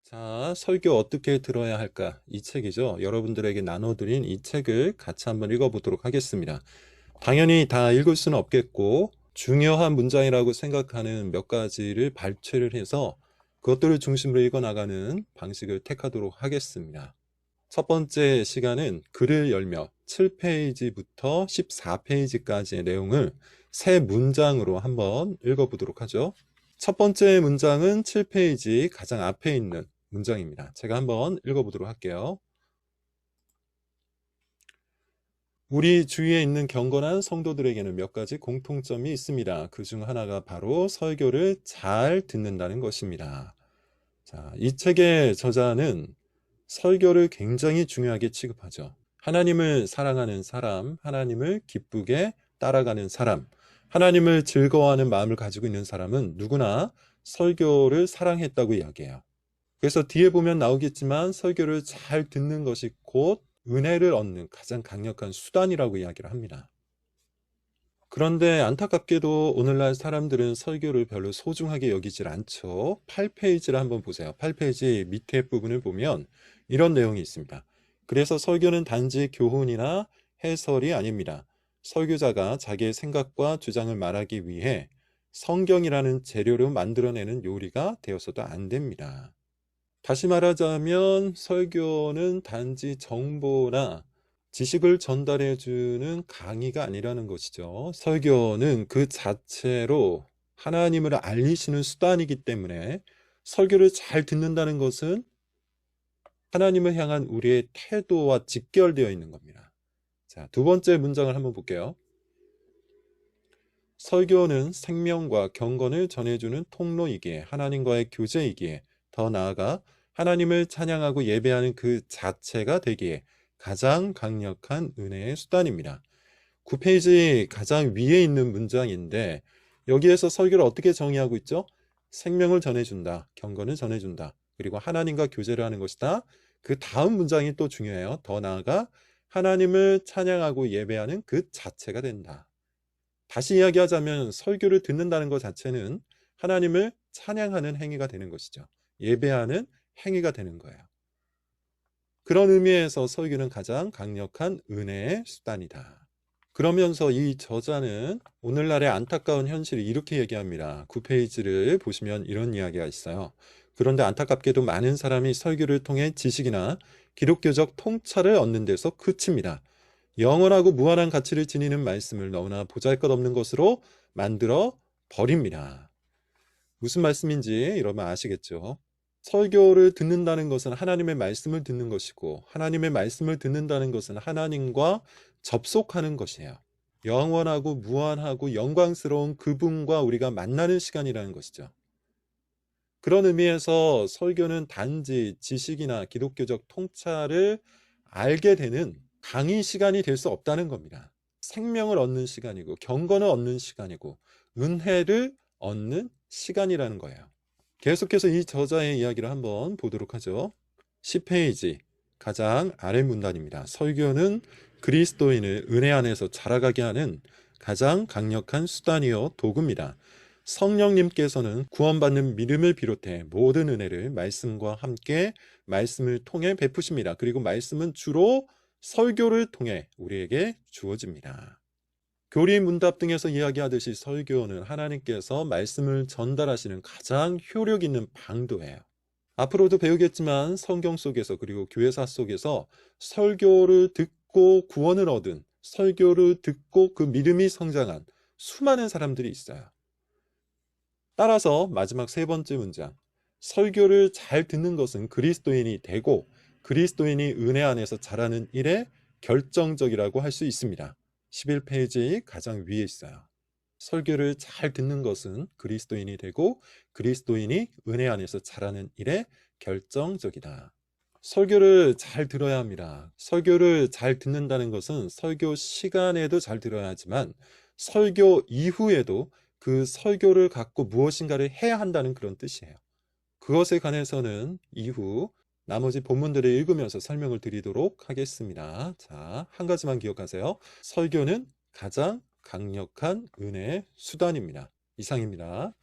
자, 설교 어떻게 들어야 할까? 이 책이죠. 여러분들에게 나눠드린 이 책을 같이 한번 읽어보도록 하겠습니다. 당연히 다 읽을 수는 없겠고, 중요한 문장이라고 생각하는 몇 가지를 발췌를 해서 그것들을 중심으로 읽어나가는 방식을 택하도록 하겠습니다. 첫 번째 시간은 글을 열며 7페이지부터 14페이지까지의 내용을 세 문장으로 한번 읽어보도록 하죠. 첫 번째 문장은 7페이지 가장 앞에 있는 문장입니다. 제가 한번 읽어보도록 할게요. 우리 주위에 있는 경건한 성도들에게는 몇 가지 공통점이 있습니다. 그 중 하나가 바로 설교를 잘 듣는다는 것입니다. 자, 이 책의 저자는 설교를 굉장히 중요하게 취급하죠. 하나님을 사랑하는 사람, 하나님을 기쁘게 따라가는 사람, 하나님을 즐거워하는 마음을 가지고 있는 사람은 누구나 설교를 사랑했다고 이야기해요. 그래서 뒤에 보면 나오겠지만 설교를 잘 듣는 것이 곧 은혜를 얻는 가장 강력한 수단이라고 이야기를 합니다. 그런데 안타깝게도 오늘날 사람들은 설교를 별로 소중하게 여기질 않죠. 8페이지를 한번 보세요. 8페이지 밑에 부분을 보면 이런 내용이 있습니다. 그래서 설교는 단지 교훈이나 해설이 아닙니다. 설교자가 자기의 생각과 주장을 말하기 위해 성경이라는 재료로 만들어내는 요리가 되어서도 안 됩니다. 다시 말하자면 설교는 단지 정보나 지식을 전달해주는 강의가 아니라는 것이죠. 설교는 그 자체로 하나님을 알리시는 수단이기 때문에 설교를 잘 듣는다는 것은 하나님을 향한 우리의 태도와 직결되어 있는 겁니다. 자, 두 번째 문장을 한번 볼게요. 설교는 생명과 경건을 전해주는 통로이기에 하나님과의 교제이기에 더 나아가 하나님을 찬양하고 예배하는 그 자체가 되기에 가장 강력한 은혜의 수단입니다. 9페이지 가장 위에 있는 문장인데 여기에서 설교를 어떻게 정의하고 있죠? 생명을 전해준다, 경건을 전해준다, 그리고 하나님과 교제를 하는 것이다. 그 다음 문장이 또 중요해요. 더 나아가 하나님을 찬양하고 예배하는 그 자체가 된다. 다시 이야기하자면 설교를 듣는다는 것 자체는 하나님을 찬양하는 행위가 되는 것이죠. 예배하는 행위가 되는 거예요. 그런 의미에서 설교는 가장 강력한 은혜의 수단이다. 그러면서 이 저자는 오늘날의 안타까운 현실을 이렇게 얘기합니다. 9페이지를 보시면 이런 이야기가 있어요. 그런데 안타깝게도 많은 사람이 설교를 통해 지식이나 기독교적 통찰을 얻는 데서 그칩니다. 영원하고 무한한 가치를 지니는 말씀을 너무나 보잘것없는 것으로 만들어 버립니다. 무슨 말씀인지 여러분 아시겠죠? 설교를 듣는다는 것은 하나님의 말씀을 듣는 것이고 하나님의 말씀을 듣는다는 것은 하나님과 접속하는 것이에요. 영원하고 무한하고 영광스러운 그분과 우리가 만나는 시간이라는 것이죠. 그런 의미에서 설교는 단지 지식이나 기독교적 통찰을 알게 되는 강의 시간이 될 수 없다는 겁니다. 생명을 얻는 시간이고 경건을 얻는 시간이고 은혜를 얻는 시간이라는 거예요. 계속해서 이 저자의 이야기를 한번 보도록 하죠. 10페이지 가장 아래 문단입니다. 설교는 그리스도인을 은혜 안에서 자라가게 하는 가장 강력한 수단이요 도구입니다. 성령님께서는 구원받는 믿음을 비롯해 모든 은혜를 말씀과 함께 말씀을 통해 베푸십니다. 그리고 말씀은 주로 설교를 통해 우리에게 주어집니다. 교리 문답 등에서 이야기하듯이 설교는 하나님께서 말씀을 전달하시는 가장 효력 있는 방도예요. 앞으로도 배우겠지만 성경 속에서 그리고 교회사 속에서 설교를 듣고 구원을 얻은, 설교를 듣고 그 믿음이 성장한 수많은 사람들이 있어요. 따라서 마지막 세 번째 문장, 설교를 잘 듣는 것은 그리스도인이 되고 그리스도인이 은혜 안에서 자라는 일에 결정적이라고 할 수 있습니다. 11페이지 가장 위에 있어요. 설교를 잘 듣는 것은 그리스도인이 되고 그리스도인이 은혜 안에서 자라는 일에 결정적이다. 설교를 잘 들어야 합니다. 설교를 잘 듣는다는 것은 설교 시간에도 잘 들어야 하지만 설교 이후에도 그 설교를 갖고 무엇인가를 해야 한다는 그런 뜻이에요. 그것에 관해서는 이후 나머지 본문들을 읽으면서 설명을 드리도록 하겠습니다. 자, 한 가지만 기억하세요. 설교는 가장 강력한 은혜의 수단입니다. 이상입니다.